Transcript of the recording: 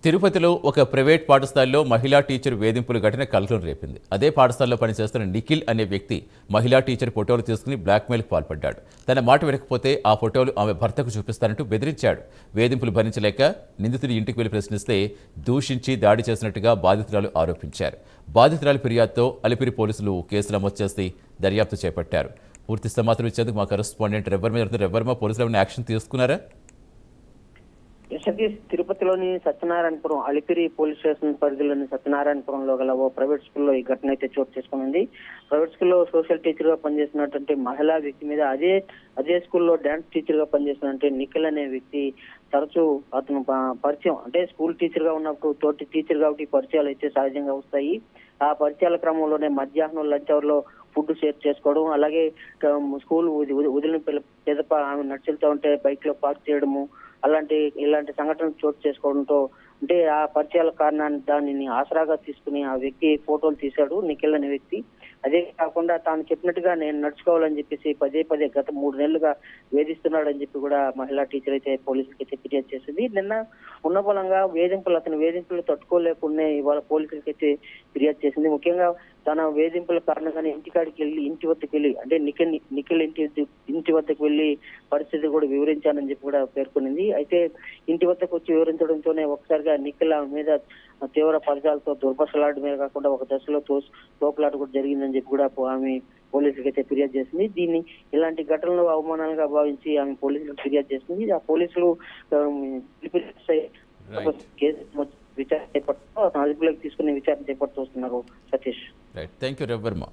తిరుపతిలో ఒక ప్రైవేట్ పాఠశాలలో మహిళా టీచర్ వేధింపుల ఘటన కలకలం రేపింది. అదే పాఠశాలలో పనిచేస్తున్న నిఖిల్ అనే వ్యక్తి మహిళా టీచర్ ఫోటోలు తీసుకుని బ్లాక్మెయిల్కి పాల్పడ్డాడు. తన మాట వినకపోతే ఆ ఫోటోలు ఆమె భర్తకు చూపిస్తానంటూ బెదిరించాడు. వేధింపులు భరించలేక నిందితుడి ఇంటికి వెళ్లి ప్రశ్నిస్తే దూషించి దాడి చేసినట్టుగా బాధితురాలు ఆరోపించారు. బాధితురాలి ఫిర్యాదుతో అలిపిరి పోలీసులు కేసు నమోదు చేసి దర్యాప్తు చేపట్టారు. పూర్తి సమాచారం ఇచ్చేందుకు మా కరెస్పాండెంట్ రెవర్మ పోలీసులు ఏమైనా యాక్షన్ తీసుకున్నారా? సతీష్, తిరుపతిలోని సత్యనారాయణపురం అలిపిరి పోలీస్ స్టేషన్ పరిధిలోని సత్యనారాయణపురంలో గల ఓ ప్రైవేట్ స్కూల్లో ఈ ఘటన అయితే చోటు చేసుకునింది. ప్రైవేట్ స్కూల్లో సోషల్ టీచర్ గా పనిచేస్తున్నటువంటి మహిళా వ్యక్తి మీద అదే స్కూల్లో డాన్స్ టీచర్ గా పనిచేస్తున్నటువంటి నిఖిల్ అనే వ్యక్తి తరచూ అతను పరిచయం, అంటే స్కూల్ టీచర్ గా ఉన్నప్పుడు తోటి టీచర్ కాబట్టి పరిచయాలు అయితే సహజంగా వస్తాయి. ఆ పరిచయాల క్రమంలోనే మధ్యాహ్నం లంచ్ అవర్ లో ఫుడ్ షేర్ చేసుకోవడం, అలాగే స్కూల్ వదిలిన పిదప ఆమె నడుచుతూ ఉంటే బైక్ లో పార్క్ చేయడము, ఇలాంటి సంఘటనలు చోటు చేసుకోవడంతో అంటే ఆ పరిచయాల కారణాన్ని దానిని ఆసరాగా తీసుకుని ఆ వ్యక్తి ఫోటోలు తీశాడు నిఖిల్ అనే వ్యక్తి. అదే కాకుండా తాను చెప్పినట్టుగా నేను నడుచుకోవాలని చెప్పేసి పదే గత 3 నెలలుగా వేధిస్తున్నాడని చెప్పి కూడా మహిళా టీచర్ అయితే పోలీసులకి అయితే ఫిర్యాదు చేసింది. నిన్న ఉన్న బలంగా అతని వేధింపులు తట్టుకోలేకుండా ఇవాళ పోలీసులకి అయితే ఫిర్యాదు చేసింది. ముఖ్యంగా తన వేధింపుల కారణంగానే ఇంటి వద్దకు వెళ్ళి అంటే నిఖిల్ ఇంటి వద్దకు వెళ్ళి పరిస్థితి కూడా వివరించానని చెప్పి కూడా పేర్కొనింది. అయితే ఇంటి వద్దకు వచ్చి వివరించడంతోనే ఒకసారిగా నిఖిల్ ఆమె మీద తీవ్ర పదజాలతో దుర్భాషలాడమే కాకుండా ఒక దశలో తోపులాట కూడా జరిగిందని చెప్పి కూడా ఆమె పోలీసులకి అయితే ఫిర్యాదు చేసింది. ఇలాంటి ఘటనలు అవమానాలుగా భావించి ఆమె పోలీసులకు ఫిర్యాదు చేసింది. ఆ పోలీసులు కేసు విచారణ చేపడుతూ అదుపులోకి తీసుకుని విచారణ చేపడుతూ వస్తున్నారు. Satish, thank you రెవర్మ.